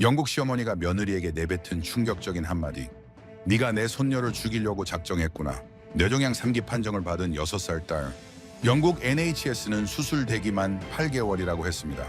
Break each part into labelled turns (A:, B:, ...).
A: 영국 시어머니가 며느리에게 내뱉은 충격적인 한마디. 네가 내 손녀를 죽이려고 작정했구나. 뇌종양 3기 판정을 받은 6살 딸. 영국 NHS는 수술 대기만 8개월이라고 했습니다.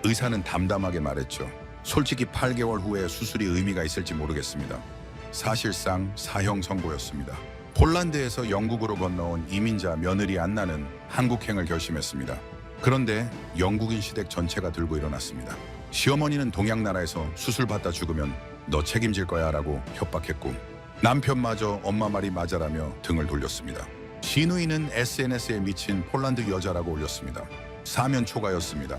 A: 의사는 담담하게 말했죠. 솔직히 8개월 후에 수술이 의미가 있을지 모르겠습니다. 사실상 사형 선고였습니다. 폴란드에서 영국으로 건너온 이민자 며느리 안나는 한국행을 결심했습니다. 그런데 영국인 시댁 전체가 들고 일어났습니다. 시어머니는 동양나라에서 수술받다 죽으면 너 책임질 거야 라고 협박했고, 남편마저 엄마 말이 맞아라며 등을 돌렸습니다. 시누이는 SNS에 미친 폴란드 여자라고 올렸습니다. 사면 초가였습니다.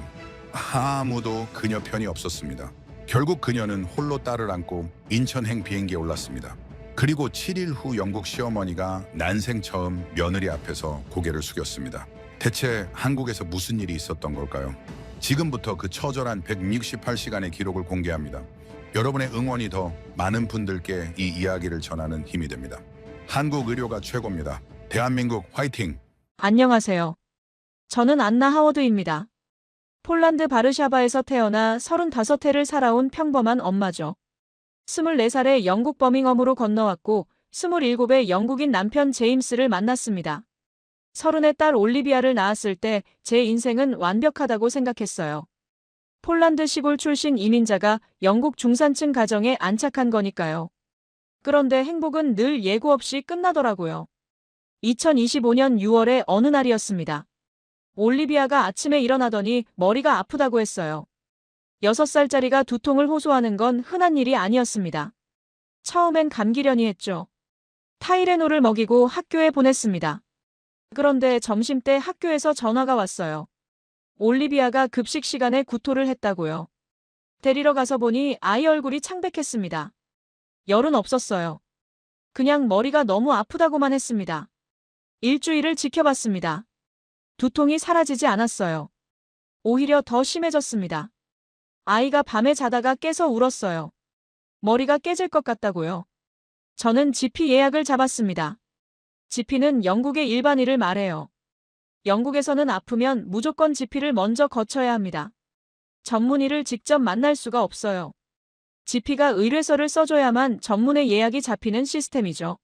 A: 아무도 그녀 편이 없었습니다. 결국 그녀는 홀로 딸을 안고 인천행 비행기에 올랐습니다. 그리고 7일 후 영국 시어머니가 난생 처음 며느리 앞에서 고개를 숙였습니다. 대체 한국에서 무슨 일이 있었던 걸까요? 지금부터 그 처절한 168시간의 기록을 공개합니다. 여러분의 응원이 더 많은 분들께 이 이야기를 전하는 힘이 됩니다. 한국 의료가 최고입니다. 대한민국 화이팅!
B: 안녕하세요. 저는 안나 하워드입니다. 폴란드 바르샤바에서 태어나 35해를 살아온 평범한 엄마죠. 24살에 영국 버밍엄으로 건너왔고 27에 영국인 남편 제임스를 만났습니다. 30의 딸 올리비아를 낳았을 때 제 인생은 완벽하다고 생각했어요. 폴란드 시골 출신 이민자가 영국 중산층 가정에 안착한 거니까요. 그런데 행복은 늘 예고 없이 끝나더라고요. 2025년 6월의 어느 날이었습니다. 올리비아가 아침에 일어나더니 머리가 아프다고 했어요. 6살짜리가 두통을 호소하는 건 흔한 일이 아니었습니다. 처음엔 감기려니 했죠. 타이레놀을 먹이고 학교에 보냈습니다. 그런데 점심때 학교에서 전화가 왔어요. 올리비아가 급식 시간에 구토를 했다고요. 데리러 가서 보니 아이 얼굴이 창백했습니다. 열은 없었어요. 그냥 머리가 너무 아프다고만 했습니다. 일주일을 지켜봤습니다. 두통이 사라지지 않았어요. 오히려 더 심해졌습니다. 아이가 밤에 자다가 깨서 울었어요. 머리가 깨질 것 같다고요. 저는 GP 예약을 잡았습니다. GP는 영국의 일반의를 말해요. 영국에서는 아프면 무조건 GP를 먼저 거쳐야 합니다. 전문의를 직접 만날 수가 없어요. GP가 의뢰서를 써줘야만 전문의 예약이 잡히는 시스템이죠.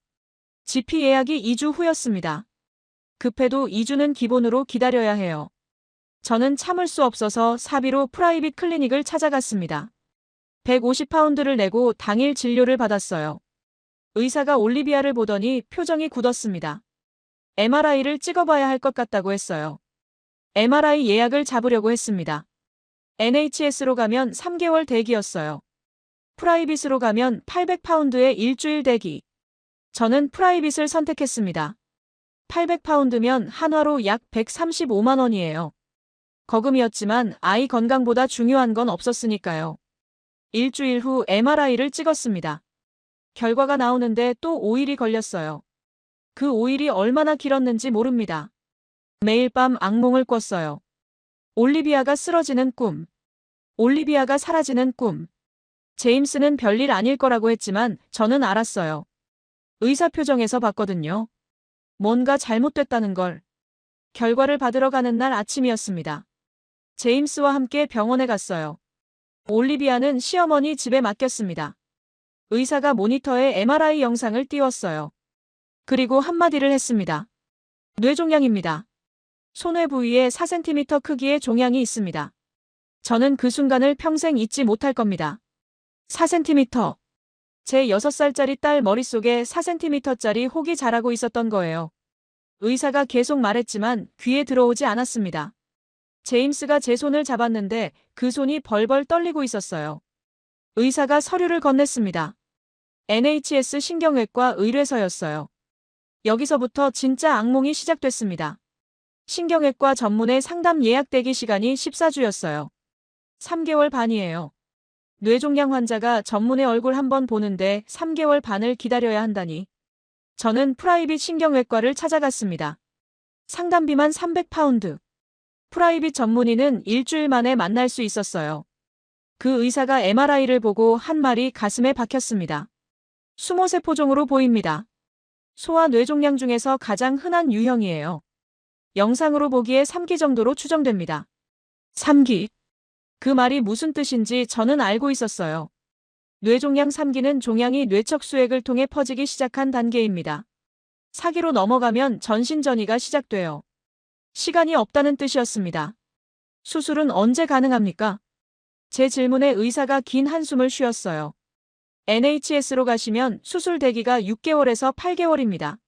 B: GP 예약이 2주 후였습니다. 급해도 2주는 기본으로 기다려야 해요. 저는 참을 수 없어서 사비로 프라이빗 클리닉을 찾아갔습니다. 150파운드를 내고 당일 진료를 받았어요. 의사가 올리비아를 보더니 표정이 굳었습니다. MRI를 찍어봐야 할 것 같다고 했어요. MRI 예약을 잡으려고 했습니다. NHS로 가면 3개월 대기였어요. 프라이빗으로 가면 800파운드에 일주일 대기. 저는 프라이빗을 선택했습니다. 800파운드면 한화로 약 135만 원이에요. 거금이었지만 아이 건강보다 중요한 건 없었으니까요. 일주일 후 MRI를 찍었습니다. 결과가 나오는데 또 5일이 걸렸어요. 그 5일이 얼마나 길었는지 모릅니다. 매일 밤 악몽을 꿨어요. 올리비아가 쓰러지는 꿈. 올리비아가 사라지는 꿈. 제임스는 별일 아닐 거라고 했지만 저는 알았어요. 의사 표정에서 봤거든요. 뭔가 잘못됐다는 걸. 결과를 받으러 가는 날 아침이었습니다. 제임스와 함께 병원에 갔어요. 올리비아는 시어머니 집에 맡겼습니다. 의사가 모니터에 MRI 영상을 띄웠어요. 그리고 한마디를 했습니다. 뇌종양입니다. 손외 부위에 4cm 크기의 종양이 있습니다. 저는 그 순간을 평생 잊지 못할 겁니다. 4cm. 제 6살짜리 딸 머릿속에 4cm짜리 혹이 자라고 있었던 거예요. 의사가 계속 말했지만 귀에 들어오지 않았습니다. 제임스가 제 손을 잡았는데 그 손이 벌벌 떨리고 있었어요. 의사가 서류를 건넸습니다. NHS 신경외과 의뢰서였어요. 여기서부터 진짜 악몽이 시작됐습니다. 신경외과 전문의 상담 예약 대기 시간이 14주였어요. 3개월 반이에요. 뇌종양 환자가 전문의 얼굴 한번 보는데 3개월 반을 기다려야 한다니. 저는 프라이빗 신경외과를 찾아갔습니다. 상담비만 300파운드. 프라이빗 전문의는 일주일 만에 만날 수 있었어요. 그 의사가 MRI를 보고 한 말이 가슴에 박혔습니다. 수모세포종으로 보입니다. 소아 뇌종양 중에서 가장 흔한 유형이에요. 영상으로 보기에 3기 정도로 추정됩니다. 3기. 그 말이 무슨 뜻인지 저는 알고 있었어요. 뇌종양 3기는 종양이 뇌척 수액을 통해 퍼지기 시작한 단계입니다. 4기로 넘어가면 전신전이가 시작돼요. 시간이 없다는 뜻이었습니다. 수술은 언제 가능합니까? 제 질문에 의사가 긴 한숨을 쉬었어요. NHS로 가시면 수술 대기가 6개월에서 8개월입니다.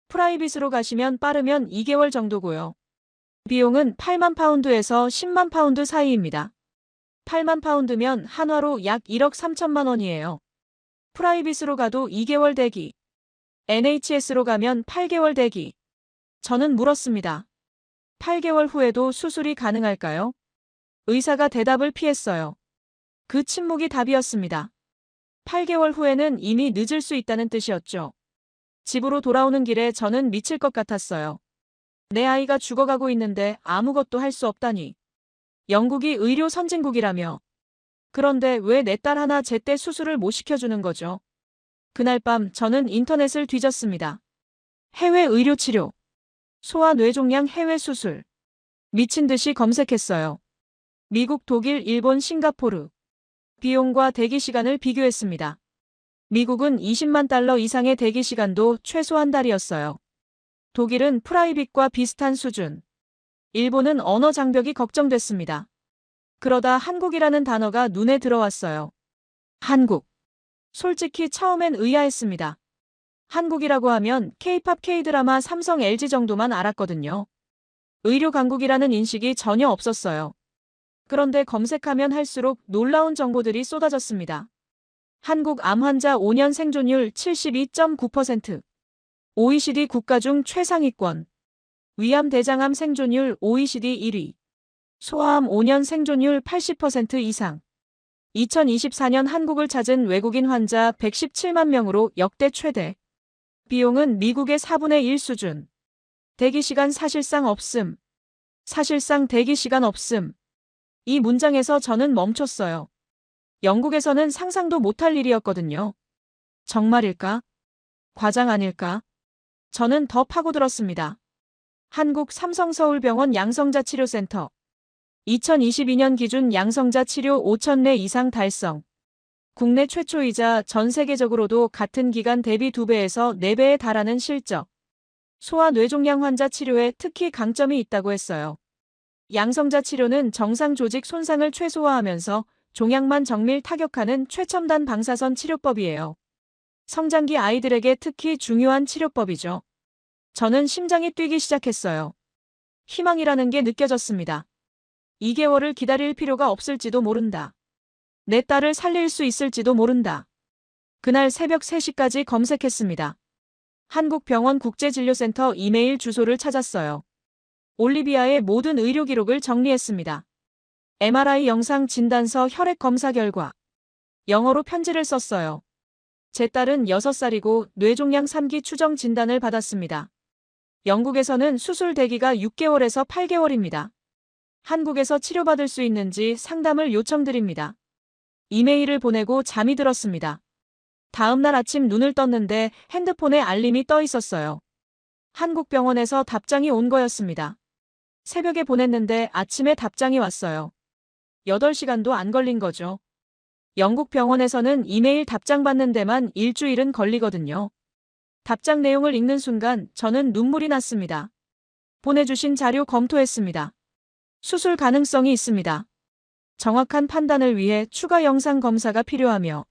B: 프라이빗으로 가시면 빠르면 2개월 정도고요. 비용은 8만 파운드에서 10만 파운드 사이입니다. 8만 파운드면 한화로 약 1억 3천만 원이에요. 프라이빗으로 가도 2개월 대기. NHS로 가면 8개월 대기. 저는 물었습니다. 8개월 후에도 수술이 가능할까요? 의사가 대답을 피했어요. 그 침묵이 답이었습니다. 8개월 후에는 이미 늦을 수 있다는 뜻이었죠. 집으로 돌아오는 길에 저는 미칠 것 같았어요. 내 아이가 죽어가고 있는데 아무것도 할 수 없다니. 영국이 의료 선진국이라며. 그런데 왜 내 딸 하나 제때 수술을 못 시켜주는 거죠? 그날 밤 저는 인터넷을 뒤졌습니다. 해외 의료 치료. 소아 뇌종양 해외 수술. 미친 듯이 검색했어요. 미국, 독일, 일본, 싱가포르. 비용과 대기 시간을 비교했습니다. 미국은 20만 달러 이상의 대기 시간도 최소 한 달이었어요. 독일은 프라이빗과 비슷한 수준. 일본은 언어 장벽이 걱정됐습니다. 그러다 한국이라는 단어가 눈에 들어왔어요. 한국. 솔직히 처음엔 의아했습니다. 한국이라고 하면 K-팝, K-드라마, 삼성, LG 정도만 알았거든요. 의료 강국이라는 인식이 전혀 없었어요. 그런데 검색하면 할수록 놀라운 정보들이 쏟아졌습니다. 한국 암 환자 5년 생존율 72.9%. OECD 국가 중 최상위권. 위암 대장암 생존율 OECD 1위. 소아암 5년 생존율 80% 이상. 2024년 한국을 찾은 외국인 환자 117만 명으로 역대 최대. 비용은 미국의 4분의 1 수준. 대기시간 사실상 없음. 사실상 대기시간 없음. 이 문장에서 저는 멈췄어요. 영국에서는 상상도 못할 일이었거든요. 정말일까? 과장 아닐까? 저는 더 파고들었습니다. 한국 삼성서울병원 양성자 치료센터. 2022년 기준 양성자 치료 5,000례 이상 달성. 국내 최초이자 전 세계적으로도 같은 기간 대비 2배에서 4배에 달하는 실적. 소아 뇌종양 환자 치료에 특히 강점이 있다고 했어요. 양성자 치료는 정상 조직 손상을 최소화하면서 종양만 정밀 타격하는 최첨단 방사선 치료법이에요. 성장기 아이들에게 특히 중요한 치료법이죠. 저는 심장이 뛰기 시작했어요. 희망이라는 게 느껴졌습니다. 2개월을 기다릴 필요가 없을지도 모른다. 내 딸을 살릴 수 있을지도 모른다. 그날 새벽 3시까지 검색했습니다. 한국병원 국제진료센터 이메일 주소를 찾았어요. 올리비아의 모든 의료 기록을 정리했습니다. MRI 영상 진단서 혈액 검사 결과. 영어로 편지를 썼어요. 제 딸은 6살이고 뇌종양 3기 추정 진단을 받았습니다. 영국에서는 수술 대기가 6개월에서 8개월입니다. 한국에서 치료받을 수 있는지 상담을 요청드립니다. 이메일을 보내고 잠이 들었습니다. 다음 날 아침 눈을 떴는데 핸드폰에 알림이 떠 있었어요. 한국 병원에서 답장이 온 거였습니다. 새벽에 보냈는데 아침에 답장이 왔어요. 8시간도 안 걸린 거죠. 영국 병원에서는 이메일 답장 받는 데만 일주일은 걸리거든요. 답장 내용을 읽는 순간 저는 눈물이 났습니다. 보내주신 자료 검토했습니다. 수술 가능성이 있습니다. 정확한 판단을 위해 추가 영상 검사가 필요하며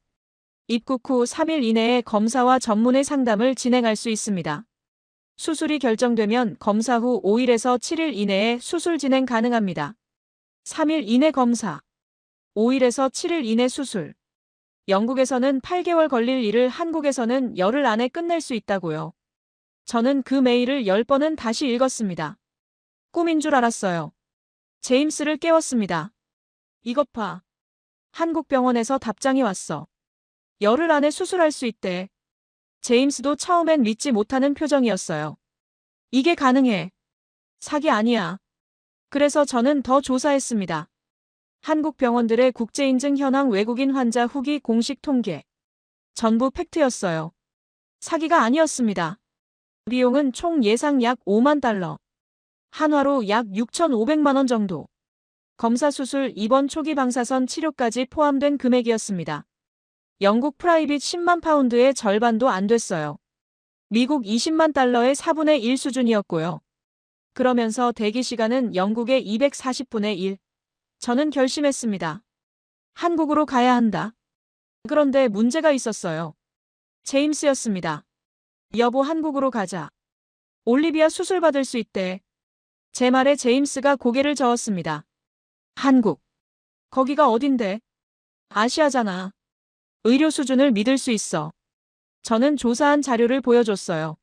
B: 입국 후 3일 이내에 검사와 전문의 상담을 진행할 수 있습니다. 수술이 결정되면 검사 후 5일에서 7일 이내에 수술 진행 가능합니다. 3일 이내 검사, 5일에서 7일 이내 수술. 영국에서는 8개월 걸릴 일을 한국에서는 열흘 안에 끝낼 수 있다고요. 저는 그 메일을 10번은 다시 읽었습니다. 꿈인 줄 알았어요. 제임스를 깨웠습니다. 이것 봐. 한국 병원에서 답장이 왔어. 열흘 안에 수술할 수 있대. 제임스도 처음엔 믿지 못하는 표정이었어요. 이게 가능해. 사기 아니야. 그래서 저는 더 조사했습니다. 한국 병원들의 국제인증 현황 외국인 환자 후기 공식 통계. 전부 팩트였어요. 사기가 아니었습니다. 비용은 총 예상 약 5만 달러. 한화로 약 6,500만 원 정도. 검사 수술, 입원 초기 방사선 치료까지 포함된 금액이었습니다. 영국 프라이빗 10만 파운드의 절반도 안 됐어요. 미국 20만 달러의 4분의 1 수준이었고요. 그러면서 대기 시간은 영국의 240분의 1. 저는 결심했습니다. 한국으로 가야 한다. 그런데 문제가 있었어요. 제임스였습니다. 여보, 한국으로 가자. 올리비아 수술 받을 수 있대. 제 말에 제임스가 고개를 저었습니다. 한국. 거기가 어딘데? 아시아잖아. 의료 수준을 믿을 수 있어. 저는 조사한 자료를 보여줬어요.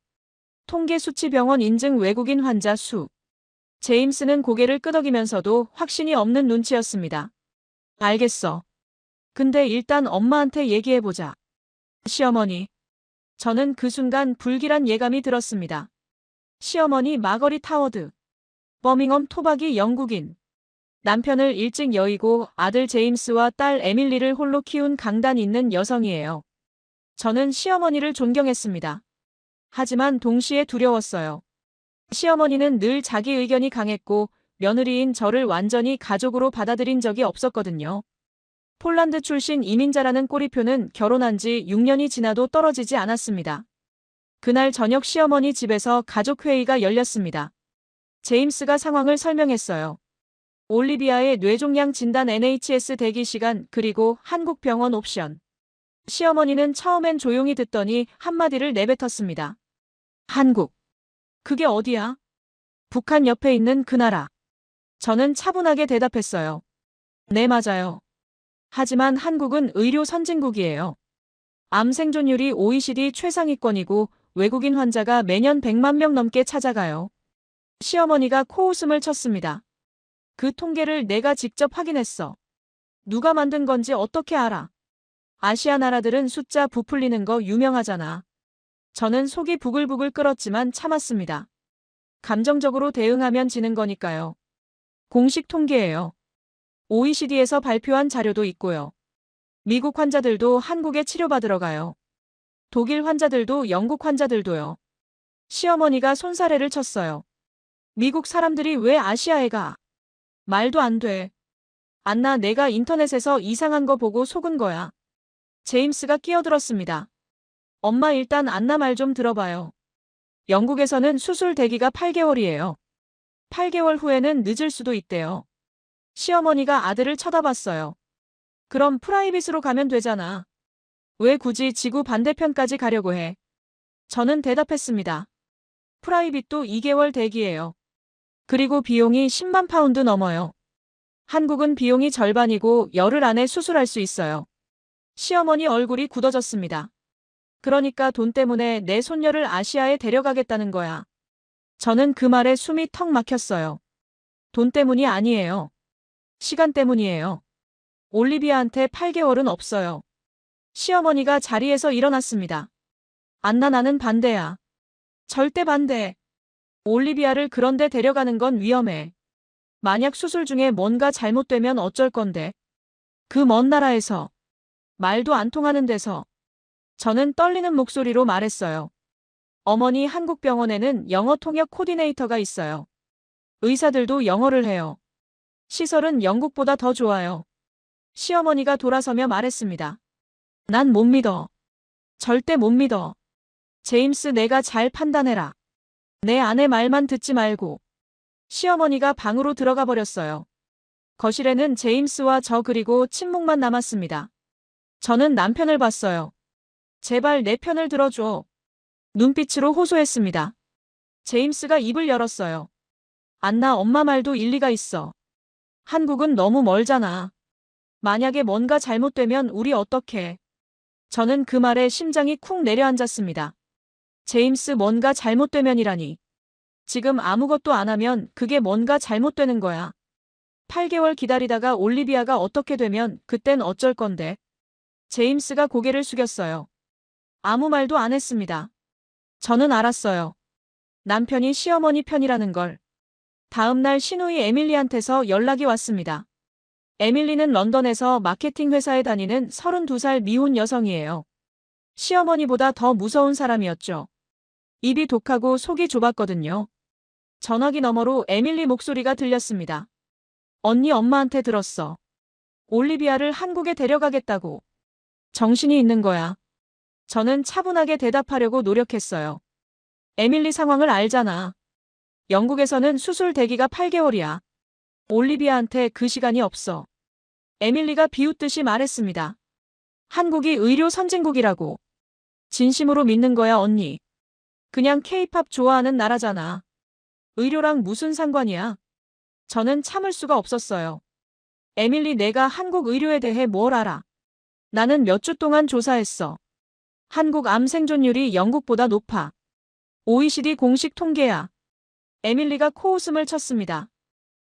B: 통계 수치, 병원 인증, 외국인 환자 수. 제임스는 고개를 끄덕이면서도 확신이 없는 눈치였습니다. 알겠어. 근데 일단 엄마한테 얘기해보자. 시어머니. 저는 그 순간 불길한 예감이 들었습니다. 시어머니 마거릿 하워드. 버밍엄 토박이 영국인. 남편을 일찍 여의고 아들 제임스와 딸 에밀리를 홀로 키운 강단 있는 여성이에요. 저는 시어머니를 존경했습니다. 하지만 동시에 두려웠어요. 시어머니는 늘 자기 의견이 강했고 며느리인 저를 완전히 가족으로 받아들인 적이 없었거든요. 폴란드 출신 이민자라는 꼬리표는 결혼한 지 6년이 지나도 떨어지지 않았습니다. 그날 저녁 시어머니 집에서 가족회의가 열렸습니다. 제임스가 상황을 설명했어요. 올리비아의 뇌종양 진단, NHS 대기 시간, 그리고 한국 병원 옵션. 시어머니는 처음엔 조용히 듣더니 한마디를 내뱉었습니다. 한국. 그게 어디야? 북한 옆에 있는 그 나라. 저는 차분하게 대답했어요. 네, 맞아요. 하지만 한국은 의료 선진국이에요. 암 생존율이 OECD 최상위권이고 외국인 환자가 매년 100만 명 넘게 찾아가요. 시어머니가 코웃음을 쳤습니다. 그 통계를 내가 직접 확인했어. 누가 만든 건지 어떻게 알아? 아시아 나라들은 숫자 부풀리는 거 유명하잖아. 저는 속이 부글부글 끓었지만 참았습니다. 감정적으로 대응하면 지는 거니까요. 공식 통계예요. OECD에서 발표한 자료도 있고요. 미국 환자들도 한국에 치료받으러 가요. 독일 환자들도, 영국 환자들도요. 시어머니가 손사래를 쳤어요. 미국 사람들이 왜 아시아에 가? 말도 안 돼. 안나, 내가 인터넷에서 이상한 거 보고 속은 거야. 제임스가 끼어들었습니다. 엄마, 일단 안나 말 좀 들어봐요. 영국에서는 수술 대기가 8개월이에요. 8개월 후에는 늦을 수도 있대요. 시어머니가 아들을 쳐다봤어요. 그럼 프라이빗으로 가면 되잖아. 왜 굳이 지구 반대편까지 가려고 해? 저는 대답했습니다. 프라이빗도 2개월 대기예요. 그리고 비용이 10만 파운드 넘어요. 한국은 비용이 절반이고 열흘 안에 수술할 수 있어요. 시어머니 얼굴이 굳어졌습니다. 그러니까 돈 때문에 내 손녀를 아시아에 데려가겠다는 거야. 저는 그 말에 숨이 턱 막혔어요. 돈 때문이 아니에요. 시간 때문이에요. 올리비아한테 8개월은 없어요. 시어머니가 자리에서 일어났습니다. 안나, 나는 반대야. 절대 반대. 올리비아를 그런데 데려가는 건 위험해. 만약 수술 중에 뭔가 잘못되면 어쩔 건데. 그 먼 나라에서. 말도 안 통하는 데서. 저는 떨리는 목소리로 말했어요. 어머니, 한국 병원에는 영어 통역 코디네이터가 있어요. 의사들도 영어를 해요. 시설은 영국보다 더 좋아요. 시어머니가 돌아서며 말했습니다. 난 못 믿어. 절대 못 믿어. 제임스, 내가 잘 판단해라. 내 아내 말만 듣지 말고. 시어머니가 방으로 들어가 버렸어요. 거실에는 제임스와 저 그리고 침묵만 남았습니다. 저는 남편을 봤어요. 제발 내 편을 들어줘. 눈빛으로 호소했습니다. 제임스가 입을 열었어요. 안나, 엄마 말도 일리가 있어. 한국은 너무 멀잖아. 만약에 뭔가 잘못되면 우리 어떡해. 저는 그 말에 심장이 쿵 내려앉았습니다. 제임스, 뭔가 잘못되면이라니. 지금 아무것도 안 하면 그게 뭔가 잘못되는 거야. 8개월 기다리다가 올리비아가 어떻게 되면 그땐 어쩔 건데. 제임스가 고개를 숙였어요. 아무 말도 안 했습니다. 저는 알았어요. 남편이 시어머니 편이라는 걸. 다음 날 시누이 에밀리한테서 연락이 왔습니다. 에밀리는 런던에서 마케팅 회사에 다니는 32살 미혼 여성이에요. 시어머니보다 더 무서운 사람이었죠. 입이 독하고 속이 좁았거든요. 전화기 너머로 에밀리 목소리가 들렸습니다. 언니 엄마한테 들었어. 올리비아를 한국에 데려가겠다고. 정신이 있는 거야. 저는 차분하게 대답하려고 노력했어요. 에밀리 상황을 알잖아. 영국에서는 수술 대기가 8개월이야. 올리비아한테 그 시간이 없어. 에밀리가 비웃듯이 말했습니다. 한국이 의료 선진국이라고. 진심으로 믿는 거야, 언니. 그냥 케이팝 좋아하는 나라잖아. 의료랑 무슨 상관이야? 저는 참을 수가 없었어요. 에밀리, 내가 한국 의료에 대해 뭘 알아? 나는 몇 주 동안 조사했어. 한국 암 생존율이 영국보다 높아. OECD 공식 통계야. 에밀리가 코웃음을 쳤습니다.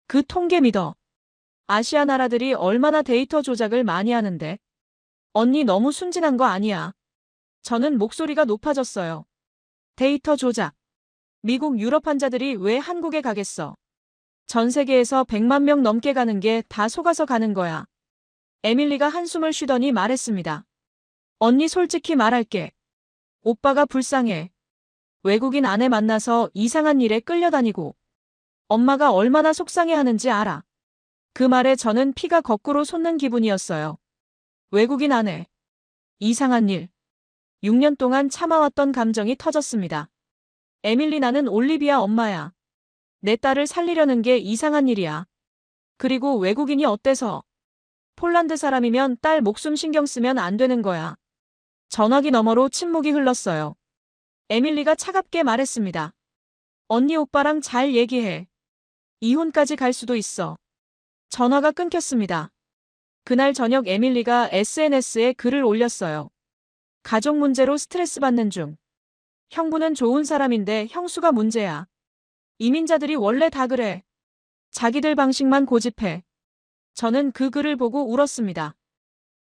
B: 그 통계 믿어. 아시아 나라들이 얼마나 데이터 조작을 많이 하는데. 언니 너무 순진한 거 아니야. 저는 목소리가 높아졌어요. 데이터 조작. 미국 유럽 환자들이 왜 한국에 가겠어? 전 세계에서 100만 명 넘게 가는 게 다 속아서 가는 거야. 에밀리가 한숨을 쉬더니 말했습니다. 언니 솔직히 말할게. 오빠가 불쌍해. 외국인 아내 만나서 이상한 일에 끌려다니고. 엄마가 얼마나 속상해하는지 알아. 그 말에 저는 피가 거꾸로 솟는 기분이었어요. 외국인 아내. 이상한 일. 6년 동안 참아왔던 감정이 터졌습니다. 에밀리, 나는 올리비아 엄마야. 내 딸을 살리려는 게 이상한 일이야. 그리고 외국인이 어때서? 폴란드 사람이면 딸 목숨 신경 쓰면 안 되는 거야. 전화기 너머로 침묵이 흘렀어요. 에밀리가 차갑게 말했습니다. 언니 오빠랑 잘 얘기해. 이혼까지 갈 수도 있어. 전화가 끊겼습니다. 그날 저녁 에밀리가 SNS에 글을 올렸어요. 가족 문제로 스트레스 받는 중. 형부는 좋은 사람인데 형수가 문제야. 이민자들이 원래 다 그래. 자기들 방식만 고집해. 저는 그 글을 보고 울었습니다.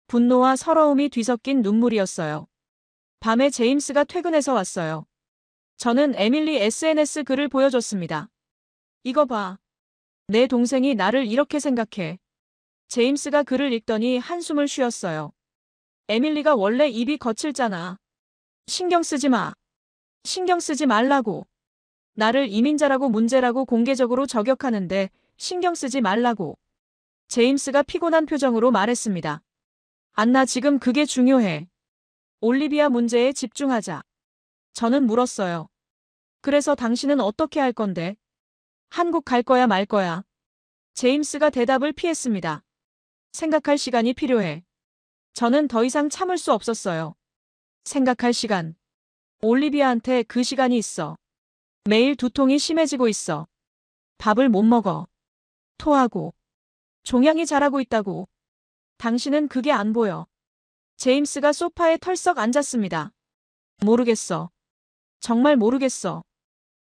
B: 분노와 서러움이 뒤섞인 눈물이었어요. 밤에 제임스가 퇴근해서 왔어요. 저는 에밀리 SNS 글을 보여줬습니다. 이거 봐. 내 동생이 나를 이렇게 생각해. 제임스가 글을 읽더니 한숨을 쉬었어요. 에밀리가 원래 입이 거칠잖아. 신경 쓰지 마. 신경 쓰지 말라고. 나를 이민자라고 문제라고 공개적으로 저격하는데 신경 쓰지 말라고. 제임스가 피곤한 표정으로 말했습니다. 안나, 지금 그게 중요해. 올리비아 문제에 집중하자. 저는 물었어요. 그래서 당신은 어떻게 할 건데? 한국 갈 거야 말 거야? 제임스가 대답을 피했습니다. 생각할 시간이 필요해. 저는 더 이상 참을 수 없었어요. 생각할 시간. 올리비아한테 그 시간이 있어. 매일 두통이 심해지고 있어. 밥을 못 먹어. 토하고. 종양이 자라고 있다고. 당신은 그게 안 보여. 제임스가 소파에 털썩 앉았습니다. 모르겠어. 정말 모르겠어.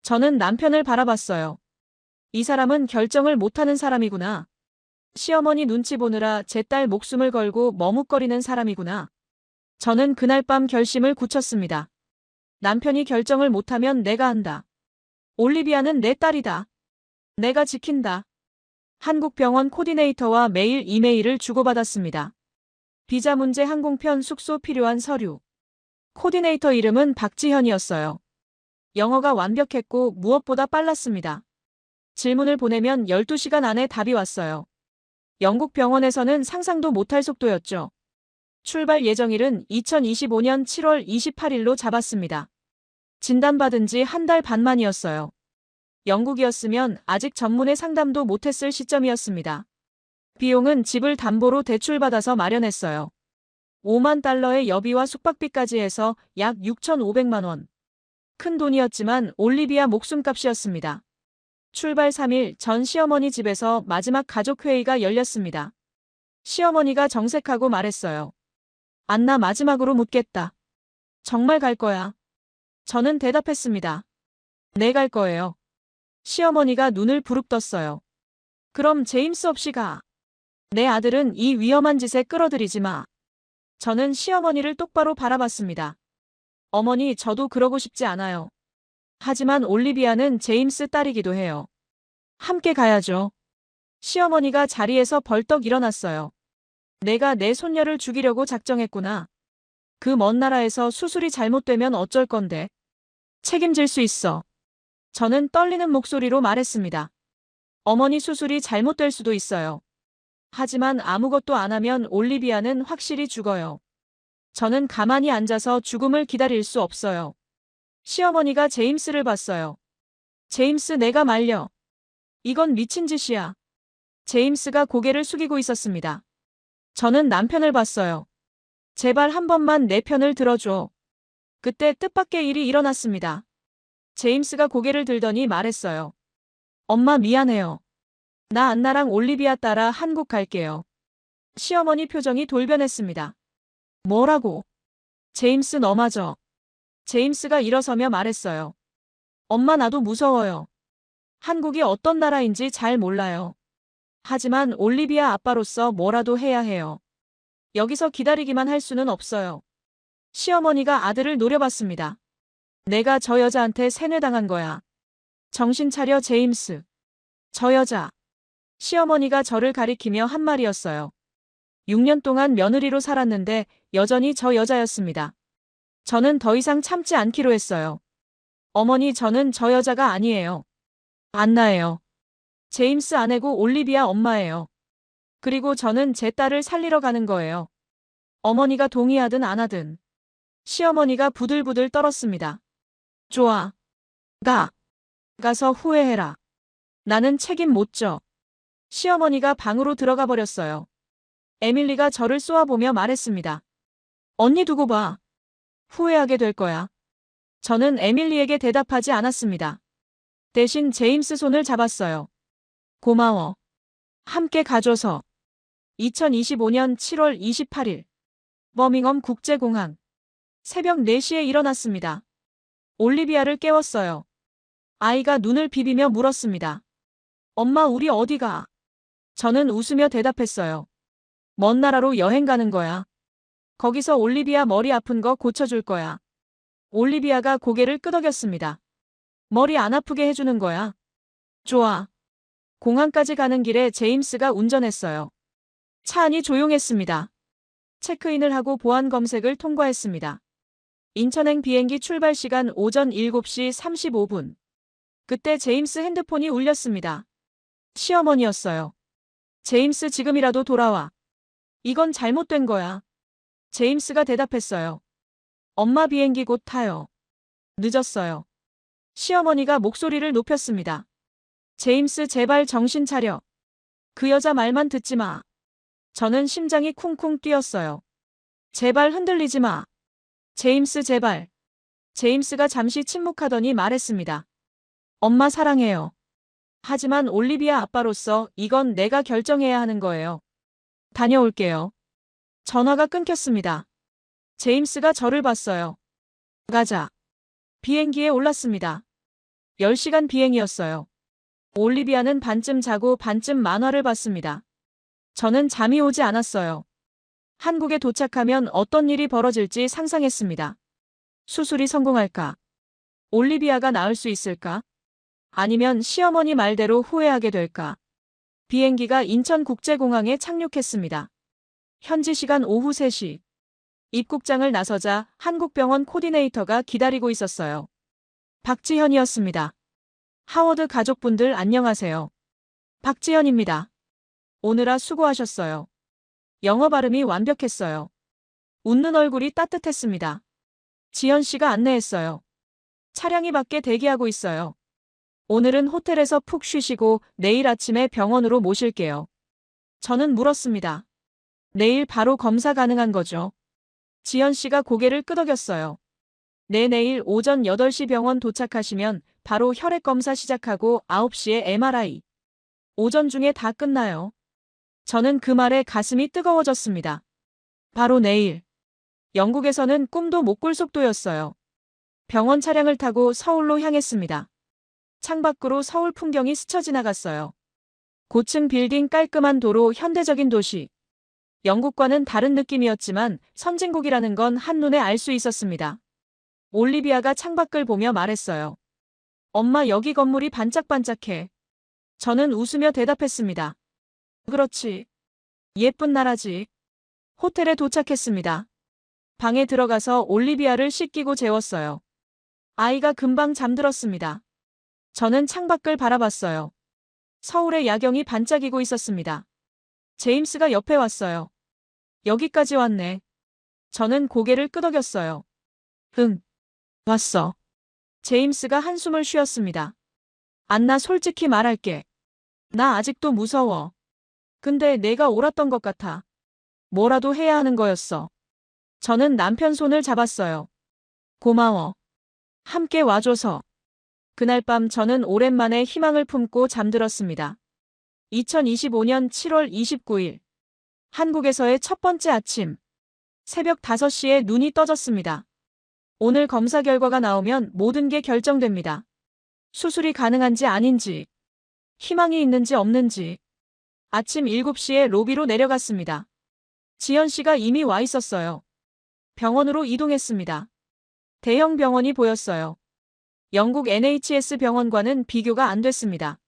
B: 저는 남편을 바라봤어요. 이 사람은 결정을 못하는 사람이구나. 시어머니 눈치 보느라 제 딸 목숨을 걸고 머뭇거리는 사람이구나. 저는 그날 밤 결심을 굳혔습니다. 남편이 결정을 못하면 내가 한다. 올리비아는 내 딸이다. 내가 지킨다. 한국 병원 코디네이터와 매일 이메일을 주고받았습니다. 비자 문제, 항공편, 숙소 필요한 서류. 코디네이터 이름은 박지현이었어요. 영어가 완벽했고 무엇보다 빨랐습니다. 질문을 보내면 12시간 안에 답이 왔어요. 영국 병원에서는 상상도 못할 속도였죠. 출발 예정일은 2025년 7월 28일로 잡았습니다. 진단받은 지 한 달 반 만이었어요. 영국이었으면 아직 전문의 상담도 못했을 시점이었습니다. 비용은 집을 담보로 대출받아서 마련했어요. 5만 달러의 여비와 숙박비까지 해서 약 6,500만 원. 큰 돈이었지만 올리비아 목숨값이었습니다. 출발 3일 전 시어머니 집에서 마지막 가족회의가 열렸습니다. 시어머니가 정색하고 말했어요. 안나, 마지막으로 묻겠다. 정말 갈 거야? 저는 대답했습니다. 네, 갈 거예요. 시어머니가 눈을 부릅떴어요. 그럼 제임스 없이 가. 내 아들은 이 위험한 짓에 끌어들이지 마. 저는 시어머니를 똑바로 바라봤습니다. 어머니, 저도 그러고 싶지 않아요. 하지만 올리비아는 제임스 딸이기도 해요. 함께 가야죠. 시어머니가 자리에서 벌떡 일어났어요. 내가 내 손녀를 죽이려고 작정했구나. 그 먼 나라에서 수술이 잘못되면 어쩔 건데. 책임질 수 있어. 저는 떨리는 목소리로 말했습니다. 어머니 수술이 잘못될 수도 있어요. 하지만 아무것도 안 하면 올리비아는 확실히 죽어요. 저는 가만히 앉아서 죽음을 기다릴 수 없어요. 시어머니가 제임스를 봤어요. 제임스, 내가 말려. 이건 미친 짓이야. 제임스가 고개를 숙이고 있었습니다. 저는 남편을 봤어요. 제발 한 번만 내 편을 들어줘. 그때 뜻밖의 일이 일어났습니다. 제임스가 고개를 들더니 말했어요. 엄마, 미안해요. 나 안나랑 올리비아 따라 한국 갈게요. 시어머니 표정이 돌변했습니다. 뭐라고? 제임스, 너마저. 제임스가 일어서며 말했어요. 엄마, 나도 무서워요. 한국이 어떤 나라인지 잘 몰라요. 하지만 올리비아 아빠로서 뭐라도 해야 해요. 여기서 기다리기만 할 수는 없어요. 시어머니가 아들을 노려봤습니다. 내가 저 여자한테 세뇌당한 거야. 정신 차려, 제임스. 저 여자. 시어머니가 저를 가리키며 한 말이었어요. 6년 동안 며느리로 살았는데 여전히 저 여자였습니다. 저는 더 이상 참지 않기로 했어요. 어머니, 저는 저 여자가 아니에요. 안나예요. 제임스 아내고 올리비아 엄마예요. 그리고 저는 제 딸을 살리러 가는 거예요. 어머니가 동의하든 안 하든. 시어머니가 부들부들 떨었습니다. 좋아. 가서 후회해라. 나는 책임 못 져. 시어머니가 방으로 들어가 버렸어요. 에밀리가 저를 쏘아보며 말했습니다. 언니 두고 봐. 후회하게 될 거야. 저는 에밀리에게 대답하지 않았습니다. 대신 제임스 손을 잡았어요. 고마워. 함께 가줘서. 2025년 7월 28일. 버밍엄 국제공항. 새벽 4시에 일어났습니다. 올리비아를 깨웠어요. 아이가 눈을 비비며 물었습니다. 엄마, 우리 어디 가? 저는 웃으며 대답했어요. 먼 나라로 여행 가는 거야. 거기서 올리비아 머리 아픈 거 고쳐줄 거야. 올리비아가 고개를 끄덕였습니다. 머리 안 아프게 해주는 거야. 좋아. 공항까지 가는 길에 제임스가 운전했어요. 차 안이 조용했습니다. 체크인을 하고 보안 검색을 통과했습니다. 인천행 비행기 출발 시간 오전 7시 35분. 그때 제임스 핸드폰이 울렸습니다. 시어머니였어요. 제임스, 지금이라도 돌아와. 이건 잘못된 거야. 제임스가 대답했어요. 엄마, 비행기 곧 타요. 늦었어요. 시어머니가 목소리를 높였습니다. 제임스, 제발 정신 차려. 그 여자 말만 듣지 마. 저는 심장이 쿵쿵 뛰었어요. 제발 흔들리지 마. 제임스, 제발. 제임스가 잠시 침묵하더니 말했습니다. 엄마, 사랑해요. 하지만 올리비아 아빠로서 이건 내가 결정해야 하는 거예요. 다녀올게요. 전화가 끊겼습니다. 제임스가 저를 봤어요. 가자. 비행기에 올랐습니다. 10시간 비행이었어요. 올리비아는 반쯤 자고 반쯤 만화를 봤습니다. 저는 잠이 오지 않았어요. 한국에 도착하면 어떤 일이 벌어질지 상상했습니다. 수술이 성공할까? 올리비아가 나을 수 있을까? 아니면 시어머니 말대로 후회하게 될까? 비행기가 인천국제공항에 착륙했습니다. 현지 시간 오후 3시. 입국장을 나서자 한국병원 코디네이터가 기다리고 있었어요. 박지현이었습니다. 하워드 가족분들 안녕하세요. 박지현입니다. 오느라 수고하셨어요. 영어 발음이 완벽했어요. 웃는 얼굴이 따뜻했습니다. 지현 씨가 안내했어요. 차량이 밖에 대기하고 있어요. 오늘은 호텔에서 푹 쉬시고 내일 아침에 병원으로 모실게요. 저는 물었습니다. 내일 바로 검사 가능한 거죠? 지현 씨가 고개를 끄덕였어요. 네, 내일 오전 8시 병원 도착하시면 바로 혈액 검사 시작하고 9시에 MRI. 오전 중에 다 끝나요. 저는 그 말에 가슴이 뜨거워졌습니다. 바로 내일. 영국에서는 꿈도 못 꿀 속도였어요. 병원 차량을 타고 서울로 향했습니다. 창밖으로 서울 풍경이 스쳐 지나갔어요. 고층 빌딩, 깔끔한 도로, 현대적인 도시. 영국과는 다른 느낌이었지만 선진국이라는 건 한눈에 알 수 있었습니다. 올리비아가 창밖을 보며 말했어요. 엄마, 여기 건물이 반짝반짝해. 저는 웃으며 대답했습니다. 그렇지. 예쁜 나라지. 호텔에 도착했습니다. 방에 들어가서 올리비아를 씻기고 재웠어요. 아이가 금방 잠들었습니다. 저는 창밖을 바라봤어요. 서울의 야경이 반짝이고 있었습니다. 제임스가 옆에 왔어요. 여기까지 왔네. 저는 고개를 끄덕였어요. 응, 왔어. 제임스가 한숨을 쉬었습니다. 안나, 솔직히 말할게. 나 아직도 무서워. 근데 내가 옳았던 것 같아. 뭐라도 해야 하는 거였어. 저는 남편 손을 잡았어요. 고마워. 함께 와줘서. 그날 밤 저는 오랜만에 희망을 품고 잠들었습니다. 2025년 7월 29일. 한국에서의 첫 번째 아침. 새벽 5시에 눈이 떠졌습니다. 오늘 검사 결과가 나오면 모든 게 결정됩니다. 수술이 가능한지 아닌지, 희망이 있는지 없는지. 아침 7시에 로비로 내려갔습니다. 지연 씨가 이미 와 있었어요. 병원으로 이동했습니다. 대형 병원이 보였어요. 영국 NHS 병원과는 비교가 안 됐습니다.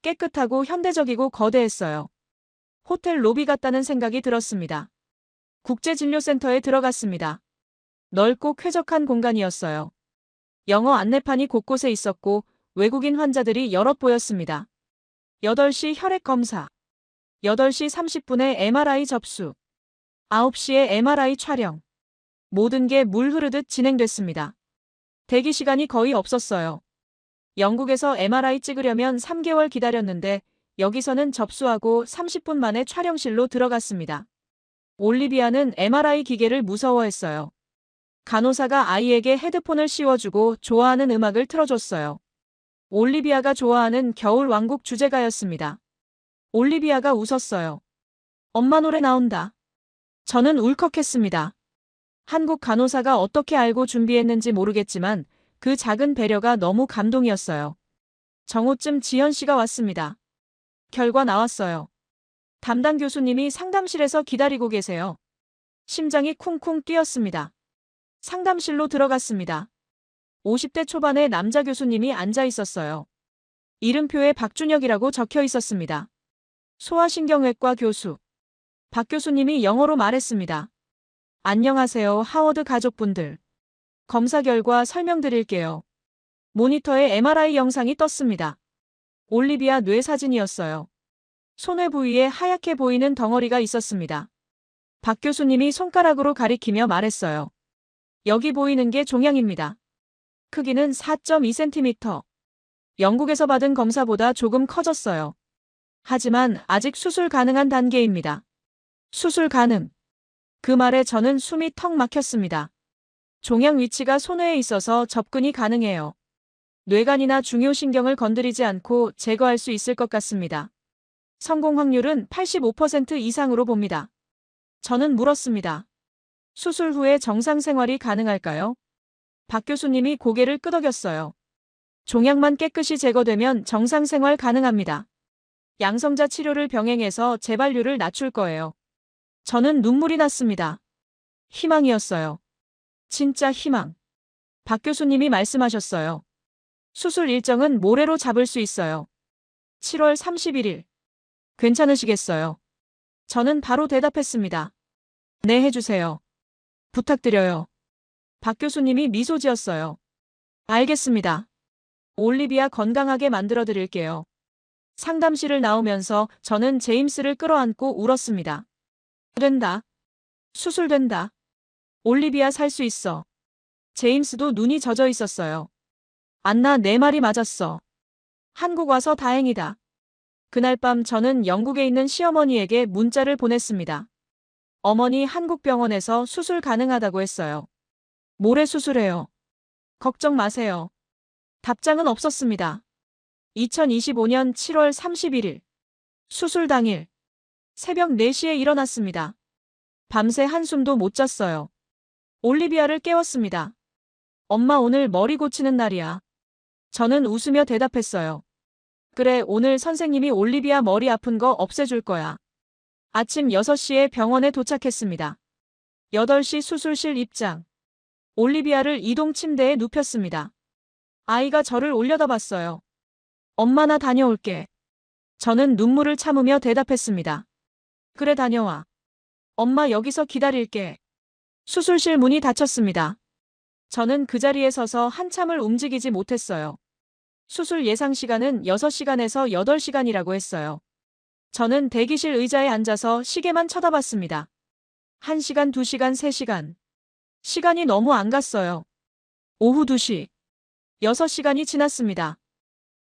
B: 깨끗하고 현대적이고 거대했어요. 호텔 로비 같다는 생각이 들었습니다. 국제진료센터에 들어갔습니다. 넓고 쾌적한 공간이었어요. 영어 안내판이 곳곳에 있었고 외국인 환자들이 여럿 보였습니다. 8시 혈액 검사, 8시 30분에 MRI 접수, 9시에 MRI 촬영. 모든 게 물 흐르듯 진행됐습니다. 대기 시간이 거의 없었어요. 영국에서 MRI 찍으려면 3개월 기다렸는데 여기서는 접수하고 30분 만에 촬영실로 들어갔습니다. 올리비아는 MRI 기계를 무서워했어요. 간호사가 아이에게 헤드폰을 씌워주고 좋아하는 음악을 틀어줬어요. 올리비아가 좋아하는 겨울왕국 주제가였습니다. 올리비아가 웃었어요. 엄마 노래 나온다. 저는 울컥했습니다. 한국 간호사가 어떻게 알고 준비했는지 모르겠지만 그 작은 배려가 너무 감동이었어요. 정오쯤 지연 씨가 왔습니다. 결과 나왔어요. 담당 교수님이 상담실에서 기다리고 계세요. 심장이 쿵쿵 뛰었습니다. 상담실로 들어갔습니다. 50대 초반의 남자 교수님이 앉아 있었어요. 이름표에 박준혁이라고 적혀 있었습니다. 소아신경외과 교수. 박 교수님이 영어로 말했습니다. 안녕하세요, 하워드 가족분들. 검사 결과 설명드릴게요. 모니터에 MRI 영상이 떴습니다. 올리비아 뇌 사진이었어요. 손외 부위에 하얗게 보이는 덩어리가 있었습니다. 박 교수님이 손가락으로 가리키며 말했어요. 여기 보이는 게 종양입니다. 크기는 4.2cm. 영국에서 받은 검사보다 조금 커졌어요. 하지만 아직 수술 가능한 단계입니다. 수술 가능. 그 말에 저는 숨이 턱 막혔습니다. 종양 위치가 손외에 있어서 접근이 가능해요. 뇌간이나 중요신경을 건드리지 않고 제거할 수 있을 것 같습니다. 성공 확률은 85% 이상으로 봅니다. 저는 물었습니다. 수술 후에 정상 생활이 가능할까요? 박 교수님이 고개를 끄덕였어요. 종양만 깨끗이 제거되면 정상 생활 가능합니다. 양성자 치료를 병행해서 재발률을 낮출 거예요. 저는 눈물이 났습니다. 희망이었어요. 진짜 희망. 박 교수님이 말씀하셨어요. 수술 일정은 모레로 잡을 수 있어요. 7월 31일. 괜찮으시겠어요? 저는 바로 대답했습니다. 네, 해주세요. 부탁드려요. 박 교수님이 미소 지었어요. 알겠습니다. 올리비아 건강하게 만들어 드릴게요. 상담실을 나오면서 저는 제임스를 끌어안고 울었습니다. 된다. 수술된다. 올리비아 살 수 있어. 제임스도 눈이 젖어 있었어요. 안나, 내 말이 맞았어. 한국 와서 다행이다. 그날 밤 저는 영국에 있는 시어머니에게 문자를 보냈습니다. 어머니, 한국 병원에서 수술 가능하다고 했어요. 모레 수술해요. 걱정 마세요. 답장은 없었습니다. 2025년 7월 31일. 수술 당일. 새벽 4시에 일어났습니다. 밤새 한숨도 못 잤어요. 올리비아를 깨웠습니다. 엄마, 오늘 머리 고치는 날이야. 저는 웃으며 대답했어요. 그래, 오늘 선생님이 올리비아 머리 아픈 거 없애줄 거야. 아침 6시에 병원에 도착했습니다. 8시 수술실 입장. 올리비아를 이동 침대에 눕혔습니다. 아이가 저를 올려다봤어요. 엄마, 나 다녀올게. 저는 눈물을 참으며 대답했습니다. 그래, 다녀와. 엄마, 여기서 기다릴게. 수술실 문이 닫혔습니다. 저는 그 자리에 서서 한참을 움직이지 못했어요. 수술 예상 시간은 6시간에서 8시간이라고 했어요. 저는 대기실 의자에 앉아서 시계만 쳐다봤습니다. 1시간, 2시간, 3시간. 시간이 너무 안 갔어요. 오후 2시. 6시간이 지났습니다.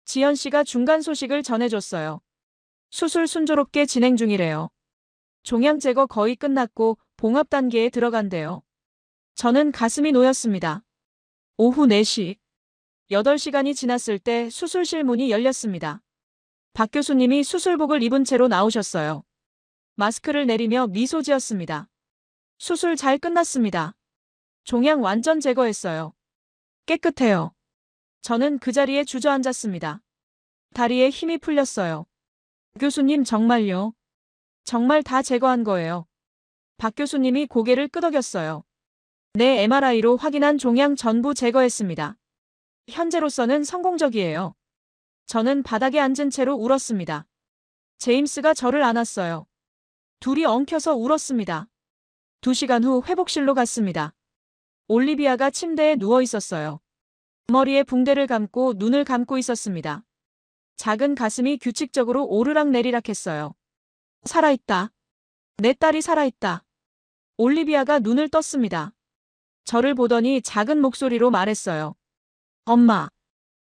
B: 지연 씨가 중간 소식을 전해줬어요. 수술 순조롭게 진행 중이래요. 종양 제거 거의 끝났고 봉합 단계에 들어간대요. 저는 가슴이 놓였습니다. 오후 4시. 8시간이 지났을 때 수술실 문이 열렸습니다. 박 교수님이 수술복을 입은 채로 나오셨어요. 마스크를 내리며 미소 지었습니다. 수술 잘 끝났습니다. 종양 완전 제거했어요. 깨끗해요. 저는 그 자리에 주저앉았습니다. 다리에 힘이 풀렸어요. 교수님 정말요? 정말 다 제거한 거예요. 박 교수님이 고개를 끄덕였어요. 네, MRI로 확인한 종양 전부 제거했습니다. 현재로서는 성공적이에요. 저는 바닥에 앉은 채로 울었습니다. 제임스가 저를 안았어요. 둘이 엉켜서 울었습니다. 2시간 후 회복실로 갔습니다. 올리비아가 침대에 누워 있었어요. 머리에 붕대를 감고 눈을 감고 있었습니다. 작은 가슴이 규칙적으로 오르락내리락 했어요. 살아있다. 내 딸이 살아있다. 올리비아가 눈을 떴습니다. 저를 보더니 작은 목소리로 말했어요. 엄마.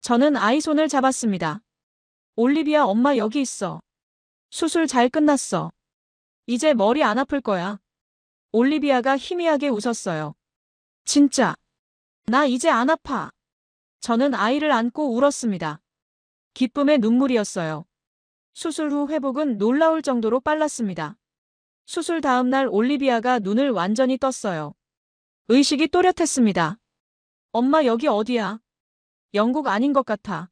B: 저는 아이 손을 잡았습니다. 올리비아 엄마 여기 있어. 수술 잘 끝났어. 이제 머리 안 아플 거야. 올리비아가 희미하게 웃었어요. 진짜. 나 이제 안 아파. 저는 아이를 안고 울었습니다. 기쁨의 눈물이었어요. 수술 후 회복은 놀라울 정도로 빨랐습니다. 수술 다음 날 올리비아가 눈을 완전히 떴어요. 의식이 또렷했습니다. 엄마 여기 어디야? 영국 아닌 것 같아.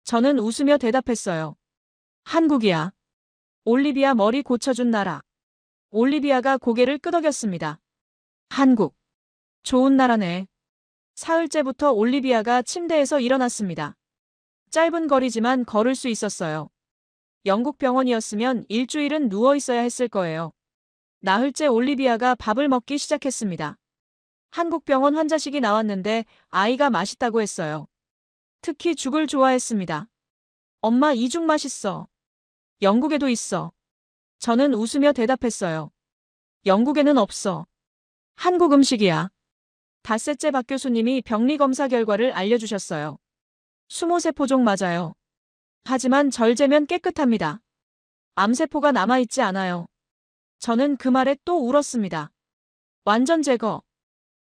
B: 저는 웃으며 대답했어요. 한국이야. 올리비아 머리 고쳐준 나라. 올리비아가 고개를 끄덕였습니다. 한국. 좋은 나라네. 사흘째부터 올리비아가 침대에서 일어났습니다. 짧은 거리지만 걸을 수 있었어요. 영국 병원이었으면 일주일은 누워 있어야 했을 거예요. 나흘째 올리비아가 밥을 먹기 시작했습니다. 한국 병원 환자식이 나왔는데 아이가 맛있다고 했어요. 특히 죽을 좋아했습니다. 엄마 이 죽 맛있어. 영국에도 있어. 저는 웃으며 대답했어요. 영국에는 없어. 한국 음식이야. 닷새째 박 교수님이 병리 검사 결과를 알려주셨어요. 수모세포종 맞아요. 하지만 절제면 깨끗합니다. 암세포가 남아있지 않아요. 저는 그 말에 또 울었습니다. 완전 제거.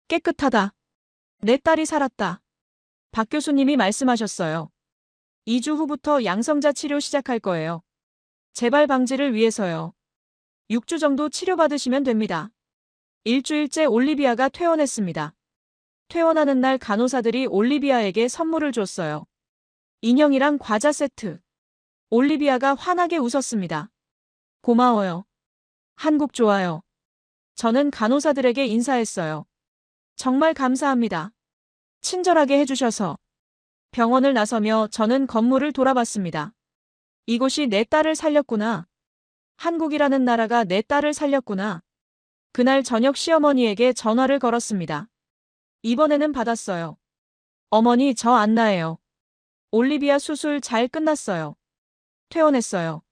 B: 깨끗하다. 내 딸이 살았다. 박 교수님이 말씀하셨어요. 2주 후부터 양성자 치료 시작할 거예요. 재발 방지를 위해서요. 6주 정도 치료받으시면 됩니다. 일주일째 올리비아가 퇴원했습니다. 퇴원하는 날 간호사들이 올리비아에게 선물을 줬어요. 인형이랑 과자 세트. 올리비아가 환하게 웃었습니다. 고마워요. 한국 좋아요. 저는 간호사들에게 인사했어요. 정말 감사합니다. 친절하게 해주셔서. 병원을 나서며 저는 건물을 돌아봤습니다. 이곳이 내 딸을 살렸구나. 한국이라는 나라가 내 딸을 살렸구나. 그날 저녁 시어머니에게 전화를 걸었습니다. 이번에는 받았어요. 어머니 저 안나예요. 올리비아 수술 잘 끝났어요. 퇴원했어요.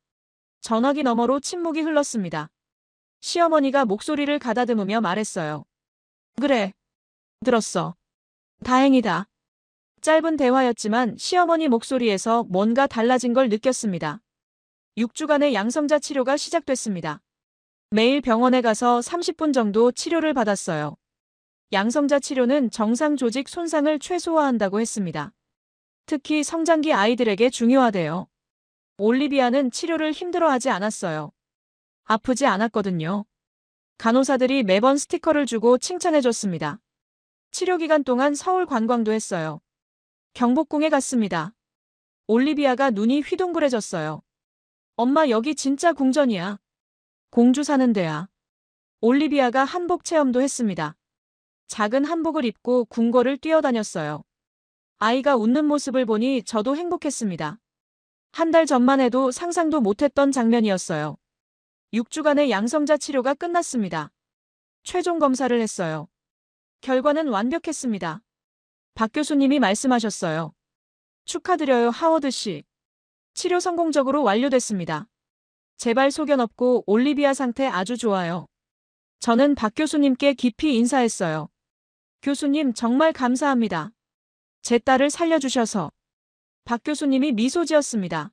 B: 전화기 너머로 침묵이 흘렀습니다. 시어머니가 목소리를 가다듬으며 말했어요. 그래. 들었어. 다행이다. 짧은 대화였지만 시어머니 목소리에서 뭔가 달라진 걸 느꼈습니다. 6주간의 양성자 치료가 시작됐습니다. 매일 병원에 가서 30분 정도 치료를 받았어요. 양성자 치료는 정상 조직 손상을 최소화한다고 했습니다. 특히 성장기 아이들에게 중요하대요. 올리비아는 치료를 힘들어하지 않았어요. 아프지 않았거든요. 간호사들이 매번 스티커를 주고 칭찬해줬습니다. 치료 기간 동안 서울 관광도 했어요. 경복궁에 갔습니다. 올리비아가 눈이 휘둥그레졌어요. 엄마 여기 진짜 궁전이야. 공주 사는 데야. 올리비아가 한복 체험도 했습니다. 작은 한복을 입고 궁궐을 뛰어다녔어요. 아이가 웃는 모습을 보니 저도 행복했습니다. 한 달 전만 해도 상상도 못했던 장면이었어요. 6주간의 양성자 치료가 끝났습니다. 최종 검사를 했어요. 결과는 완벽했습니다. 박 교수님이 말씀하셨어요. 축하드려요, 하워드 씨. 치료 성공적으로 완료됐습니다. 재발 소견 없고 올리비아 상태 아주 좋아요. 저는 박 교수님께 깊이 인사했어요. 교수님 정말 감사합니다. 제 딸을 살려주셔서. 박 교수님이 미소 지었습니다.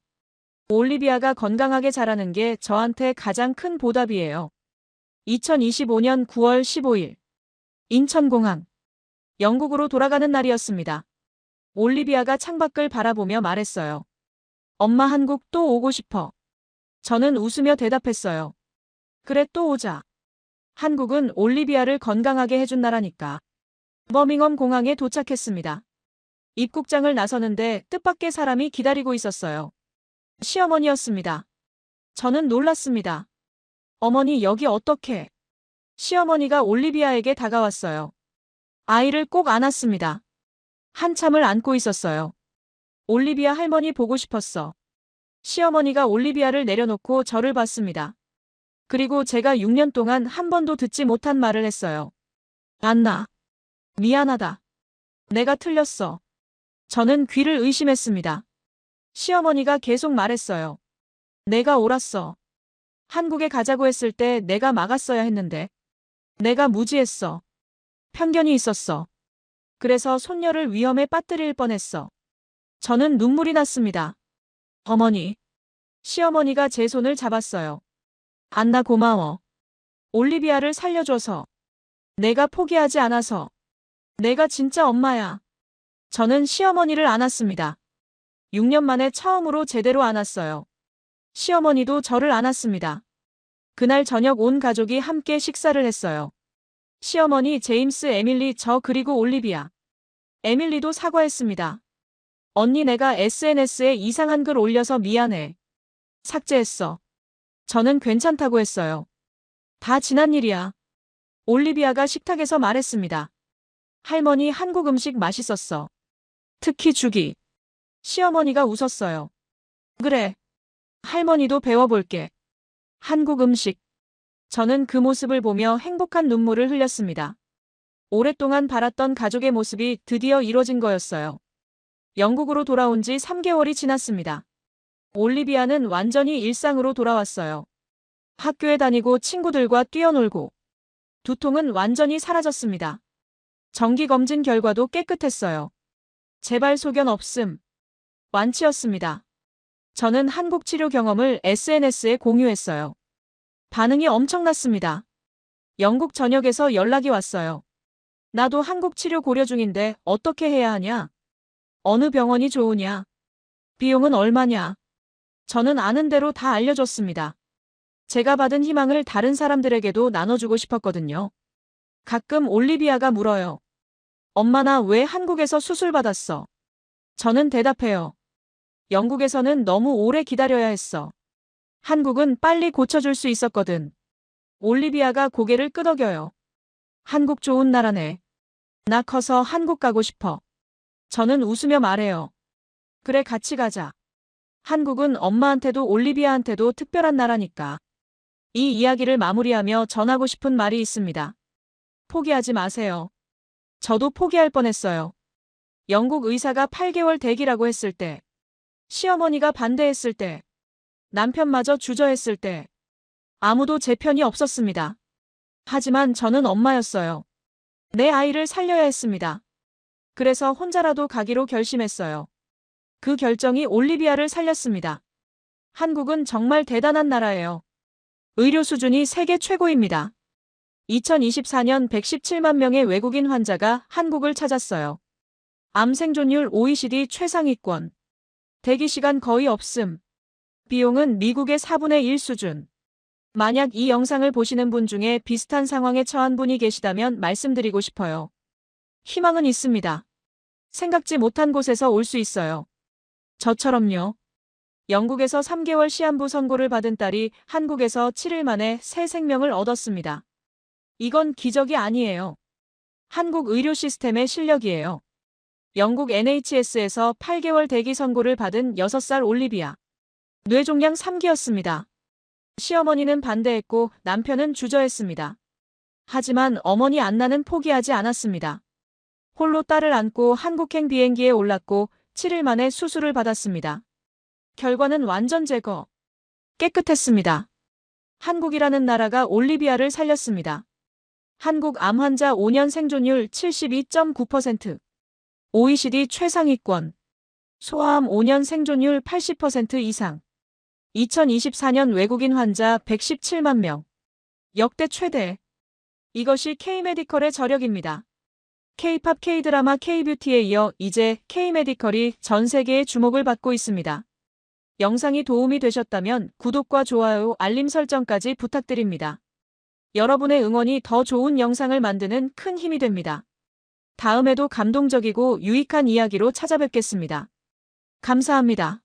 B: 올리비아가 건강하게 자라는 게 저한테 가장 큰 보답이에요. 2025년 9월 15일. 인천공항. 영국으로 돌아가는 날이었습니다. 올리비아가 창밖을 바라보며 말했어요. 엄마, 한국 또 오고 싶어. 저는 웃으며 대답했어요. 그래, 또 오자. 한국은 올리비아를 건강하게 해준 나라니까. 버밍엄 공항에 도착했습니다. 입국장을 나서는데 뜻밖의 사람이 기다리고 있었어요. 시어머니였습니다. 저는 놀랐습니다. 어머니, 여기 어떻게? 시어머니가 올리비아에게 다가왔어요. 아이를 꼭 안았습니다. 한참을 안고 있었어요. 올리비아 할머니 보고 싶었어. 시어머니가 올리비아를 내려놓고 저를 봤습니다. 그리고 제가 6년 동안 한 번도 듣지 못한 말을 했어요. 안나. 미안하다. 내가 틀렸어. 저는 귀를 의심했습니다. 시어머니가 계속 말했어요. 내가 옳았어. 한국에 가자고 했을 때 내가 막았어야 했는데. 내가 무지했어. 편견이 있었어. 그래서 손녀를 위험에 빠뜨릴 뻔했어. 저는 눈물이 났습니다. 어머니. 시어머니가 제 손을 잡았어요. 안나, 고마워. 올리비아를 살려줘서. 내가 포기하지 않아서. 내가 진짜 엄마야. 저는 시어머니를 안았습니다. 6년 만에 처음으로 제대로 안았어요. 시어머니도 저를 안았습니다. 그날 저녁 온 가족이 함께 식사를 했어요. 시어머니, 제임스, 에밀리, 저 그리고 올리비아. 에밀리도 사과했습니다. 언니, 내가 SNS에 이상한 글 올려서 미안해. 삭제했어. 저는 괜찮다고 했어요. 다 지난 일이야. 올리비아가 식탁에서 말했습니다. 할머니, 한국 음식 맛있었어. 특히 죽이. 시어머니가 웃었어요. 그래. 할머니도 배워볼게. 한국 음식. 저는 그 모습을 보며 행복한 눈물을 흘렸습니다. 오랫동안 바랐던 가족의 모습이 드디어 이뤄진 거였어요. 영국으로 돌아온 지 3개월이 지났습니다. 올리비아는 완전히 일상으로 돌아왔어요. 학교에 다니고 친구들과 뛰어놀고. 두통은 완전히 사라졌습니다. 정기검진 결과도 깨끗했어요. 재발 소견 없음. 완치였습니다. 저는 한국 치료 경험을 SNS에 공유했어요. 반응이 엄청났습니다. 영국 전역에서 연락이 왔어요. 나도 한국 치료 고려 중인데 어떻게 해야 하냐? 어느 병원이 좋으냐? 비용은 얼마냐? 저는 아는 대로 다 알려줬습니다. 제가 받은 희망을 다른 사람들에게도 나눠주고 싶었거든요. 가끔 올리비아가 물어요. 엄마, 나 왜 한국에서 수술받았어? 저는 대답해요. 영국에서는 너무 오래 기다려야 했어. 한국은 빨리 고쳐줄 수 있었거든. 올리비아가 고개를 끄덕여요. 한국 좋은 나라네. 나 커서 한국 가고 싶어. 저는 웃으며 말해요. 그래, 같이 가자. 한국은 엄마한테도 올리비아한테도 특별한 나라니까. 이 이야기를 마무리하며 전하고 싶은 말이 있습니다. 포기하지 마세요. 저도 포기할 뻔했어요. 영국 의사가 8개월 대기라고 했을 때, 시어머니가 반대했을 때, 남편마저 주저했을 때, 아무도 제 편이 없었습니다. 하지만 저는 엄마였어요. 내 아이를 살려야 했습니다. 그래서 혼자라도 가기로 결심했어요. 그 결정이 올리비아를 살렸습니다. 한국은 정말 대단한 나라예요. 의료 수준이 세계 최고입니다. 2024년 117만 명의 외국인 환자가 한국을 찾았어요. 암 생존율 OECD 최상위권. 대기시간 거의 없음. 비용은 미국의 4분의 1 수준. 만약 이 영상을 보시는 분 중에 비슷한 상황에 처한 분이 계시다면 말씀드리고 싶어요. 희망은 있습니다. 생각지 못한 곳에서 올 수 있어요. 저처럼요. 영국에서 3개월 시한부 선고를 받은 딸이 한국에서 7일 만에 새 생명을 얻었습니다. 이건 기적이 아니에요. 한국 의료 시스템의 실력이에요. 영국 NHS에서 8개월 대기 선고를 받은 6살 올리비아. 뇌종양 3기였습니다. 시어머니는 반대했고 남편은 주저했습니다. 하지만 어머니 안나는 포기하지 않았습니다. 홀로 딸을 안고 한국행 비행기에 올랐고 7일 만에 수술을 받았습니다. 결과는 완전 제거. 깨끗했습니다. 한국이라는 나라가 올리비아를 살렸습니다. 한국 암 환자 5년 생존율 72.9%. OECD 최상위권. 소아암 5년 생존율 80% 이상. 2024년 외국인 환자 117만 명. 역대 최대. 이것이 K-메디컬의 저력입니다. K-팝, K-드라마, K-뷰티에 이어 이제 K-메디컬이 전 세계의 주목을 받고 있습니다. 영상이 도움이 되셨다면 구독과 좋아요, 알림 설정까지 부탁드립니다. 여러분의 응원이 더 좋은 영상을 만드는 큰 힘이 됩니다. 다음에도 감동적이고 유익한 이야기로 찾아뵙겠습니다. 감사합니다.